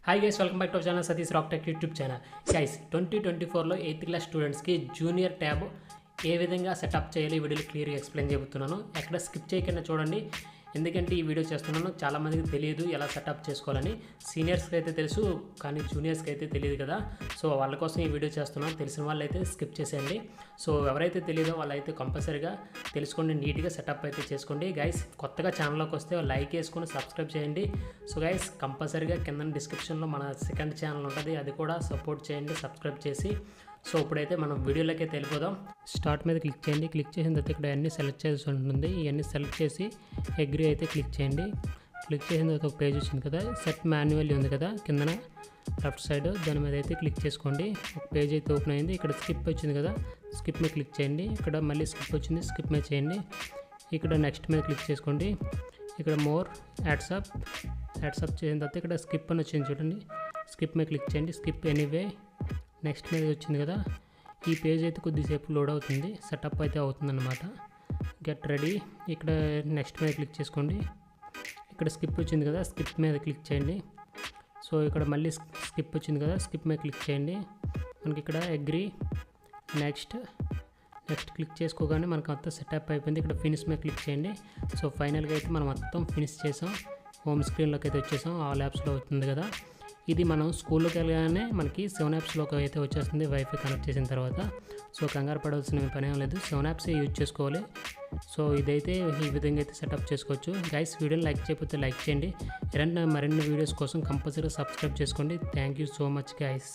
Hi guys, welcome back to our channel Satish rock tech YouTube channel. Guys 2024లో 8th class స్టూడెంట్స్కి junior tab ఏ విధంగా setup చేయాలి ఈ వీడియోలో క్లియర్గా ఎక్స్ప్లెయిన్ చెబుతున్నాను. ఎక్కడ స్కిప్ చేయకుండా చూడండి, ఎందుకంటే ఈ వీడియో చేస్తున్నాను చాలామందికి తెలియదు ఎలా సెటప్ చేసుకోవాలని. సీనియర్స్కి అయితే తెలుసు కానీ జూనియర్స్కి అయితే తెలియదు కదా, సో వాళ్ళ కోసం ఈ వీడియో చేస్తున్నాను. తెలిసిన వాళ్ళు అయితే స్కిప్ చేసేయండి. సో ఎవరైతే తెలియదో వాళ్ళైతే కంపల్సరీగా తెలుసుకోండి, నీట్గా సెటప్ అయితే చేసుకోండి. గైస్ కొత్తగా ఛానల్లోకి వస్తే లైక్ వేసుకొని సబ్స్క్రైబ్ చేయండి. సో గైస్ కంపల్సరీగా కింద డిస్క్రిప్షన్లో మన సెకండ్ ఛానల్ ఉంటుంది, అది కూడా సపోర్ట్ చేయండి సబ్స్క్రైబ్ చేసి. సో ఇప్పుడైతే మనం వీడియోలోకి అయితే వెళ్ళిపోదాం. స్టార్ట్ మీద క్లిక్ చేయండి. క్లిక్ చేసిన తర్వాత ఇక్కడ అన్నీ సెలెక్ట్ చేసి ఉంటుంది. ఇవన్నీ సెలెక్ట్ చేసి అగ్రీ అయితే క్లిక్ చేయండి. క్లిక్ చేసిన తర్వాత ఒక పేజ్ వచ్చింది కదా, సెట్ మాన్యువల్ ఉంది కదా కిందన లెఫ్ట్ సైడ్, దాని మీద అయితే క్లిక్ చేసుకోండి. ఒక పేజ్ అయితే ఓపెన్ అయింది. ఇక్కడ స్కిప్ వచ్చింది కదా, స్కిప్ మీద క్లిక్ చేయండి. ఇక్కడ మళ్ళీ స్కిప్ వచ్చింది, స్కిప్ మీద చేయండి. ఇక్కడ నెక్స్ట్ మీద క్లిక్ చేసుకోండి. ఇక్కడ మోర్ యాడ్సప్ చేసిన తర్వాత ఇక్కడ స్కిప్ అని వచ్చింది చూడండి, స్కిప్ మీద క్లిక్ చేయండి. స్కిప్ ఎనీవే నెక్స్ట్ మీద వచ్చింది కదా, ఈ పేజ్ అయితే కొద్దిసేపు లోడ్ అవుతుంది, సెటప్ అయితే అవుతుందన్నమాట. Get ready. ఇక్కడ నెక్స్ట్ మీద క్లిక్ చేసుకోండి. ఇక్కడ స్కిప్ వచ్చింది కదా, స్కిప్ మీద క్లిక్ చేయండి. సో ఇక్కడ మళ్ళీ స్కిప్ వచ్చింది కదా, స్కిప్ మీద క్లిక్ చేయండి. మనకి ఇక్కడ అగ్రీ నెక్స్ట్ క్లిక్ చేసుకోగానే మనకు మొత్తం సెటప్ అయిపోయింది. ఇక్కడ ఫినిష్ మీద క్లిక్ చేయండి. సో ఫైనల్గా అయితే మనం మొత్తం ఫినిష్ చేసాం, హోమ్ స్క్రీన్లోకి అయితే వచ్చేసాం. ఆల్ యాప్స్లో అవుతుంది కదా. ఇది మనం స్కూల్లోకి వెళ్ళగానే మనకి 7 యాప్స్లోకి అయితే వచ్చేస్తుంది వైఫై కనెక్ట్ చేసిన తర్వాత. సో కంగారు పడాల్సిన పని ఏం లేదు, 7 యాప్సే యూజ్ చేసుకోవాలి. సో ఇదైతే ఈ విధంగా అయితే సెటప్ చేసుకోవచ్చు. గైస్ వీడియోని లైక్ చేయకపోతే లైక్ చేయండి. మరిన్ని వీడియోస్ కోసం కంపల్సరీగా సబ్స్క్రైబ్ చేసుకోండి. Thank you so much guys.